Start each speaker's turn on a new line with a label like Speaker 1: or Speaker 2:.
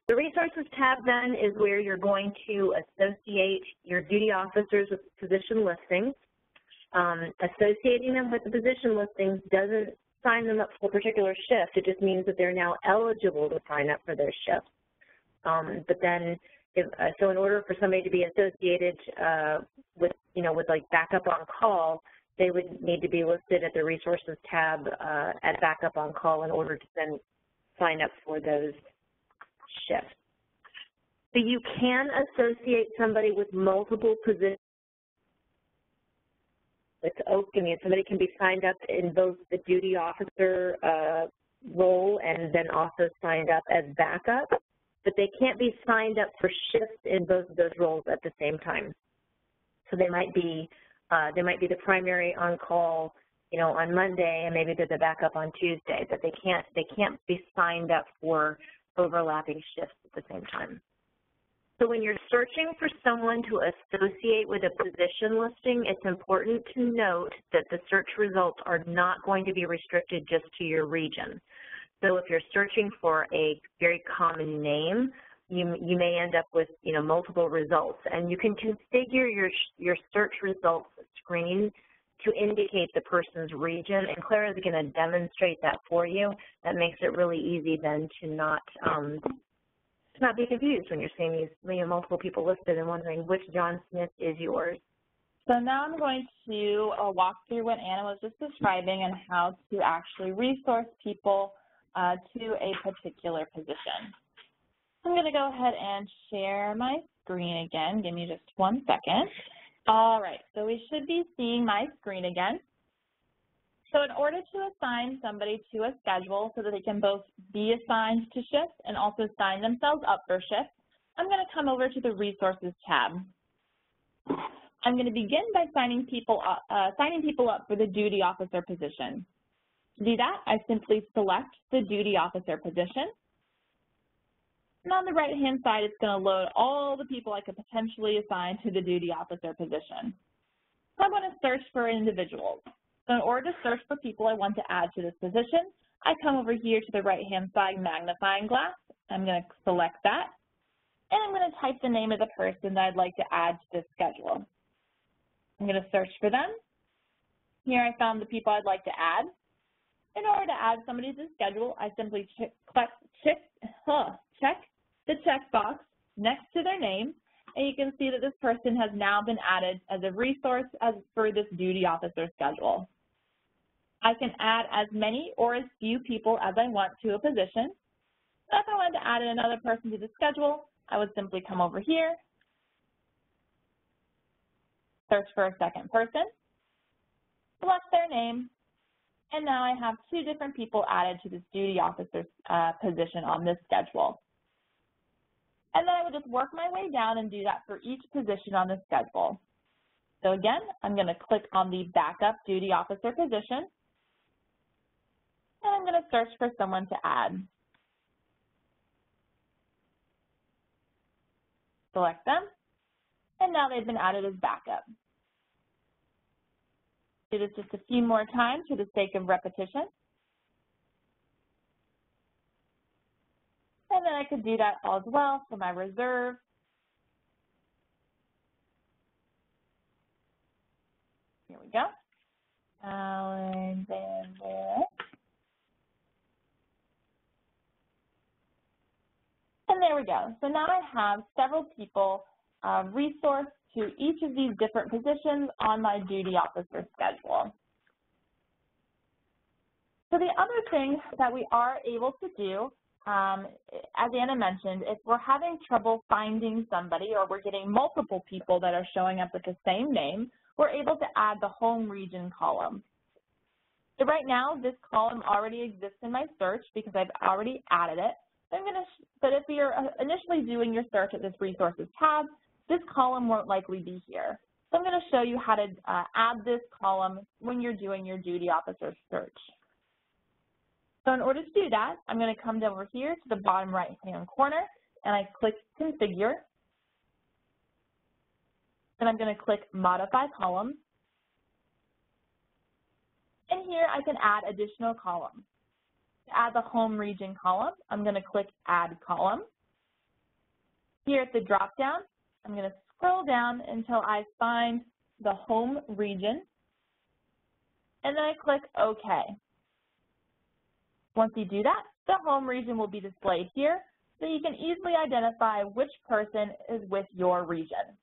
Speaker 1: The Resources tab then is where you're going to associate your duty officers with position listings. Associating them with the position listings doesn't sign them up for a particular shift. It just means that they're now eligible to sign up for their shift. But then, so in order for somebody to be associated with, with like backup on call, they would need to be listed at the Resources tab at backup on call in order to then sign up for those shifts. So you can associate somebody with multiple positions. Somebody can be signed up in both the duty officer role and then also signed up as backup, but they can't be signed up for shifts in both of those roles at the same time. So they might be the primary on call, on Monday, and maybe they're the backup on Tuesday, but they can't be signed up for overlapping shifts at the same time. So when you're searching for someone to associate with a position listing, it's important to note that the search results are not going to be restricted just to your region. So if you're searching for a very common name, you may end up with multiple results, and you can configure your search results screen to indicate the person's region, and Claire is going to demonstrate that for you. That makes it really easy then to not be confused when you're seeing these multiple people listed and wondering which John Smith is yours.
Speaker 2: So now I'm going to walk through what Anna was just describing and how to actually resource people to a particular position. I'm going to go ahead and share my screen again. Give me just 1 second. All right, so we should be seeing my screen again. So in order to assign somebody to a schedule so that they can both be assigned to shifts and also sign themselves up for shifts, I'm going to come over to the Resources tab. I'm going to begin by signing people up for the duty officer position. To do that, I simply select the duty officer position. And on the right-hand side, it's going to load all the people I could potentially assign to the duty officer position. So I'm going to search for individuals. So in order to search for people I want to add to this position, I come over here to the right-hand side magnifying glass. I'm going to select that, and I'm going to type the name of the person that I'd like to add to this schedule. I'm going to search for them. Here I found the people I'd like to add. In order to add somebody to the schedule, I simply check the checkbox next to their name, and you can see that this person has now been added as a resource for this duty officer schedule. I can add as many or as few people as I want to a position. If I wanted to add another person to the schedule, I would simply come over here, search for a second person, select their name, and now I have 2 different people added to this duty officer position on this schedule. And then I would just work my way down and do that for each position on the schedule. So again, I'm going to click on the backup duty officer position, and I'm going to search for someone to add. Select them, and now they've been added as backup. Do this just a few more times for the sake of repetition. And then I could do that as well for my reserve. Here we go. Alan Van Wyck. And there we go. So now I have several people resourced to each of these different positions on my duty officer schedule. So the other thing that we are able to do, as Anna mentioned, if we're having trouble finding somebody or we're getting multiple people that are showing up with the same name, we're able to add the home region column. So right now, this column already exists in my search because I've already added it. But if you're initially doing your search at this Resources tab, this column won't likely be here. So I'm going to show you how to add this column when you're doing your duty officer search. So in order to do that, I'm going to come over here to the bottom right-hand corner, and I click Configure. Then I'm going to click Modify Columns. And here I can add additional columns. To add the home region column, I'm going to click Add Column. Here at the drop-down, I'm going to scroll down until I find the home region, and then I click OK. Once you do that, the home region will be displayed here, so you can easily identify which person is with your region.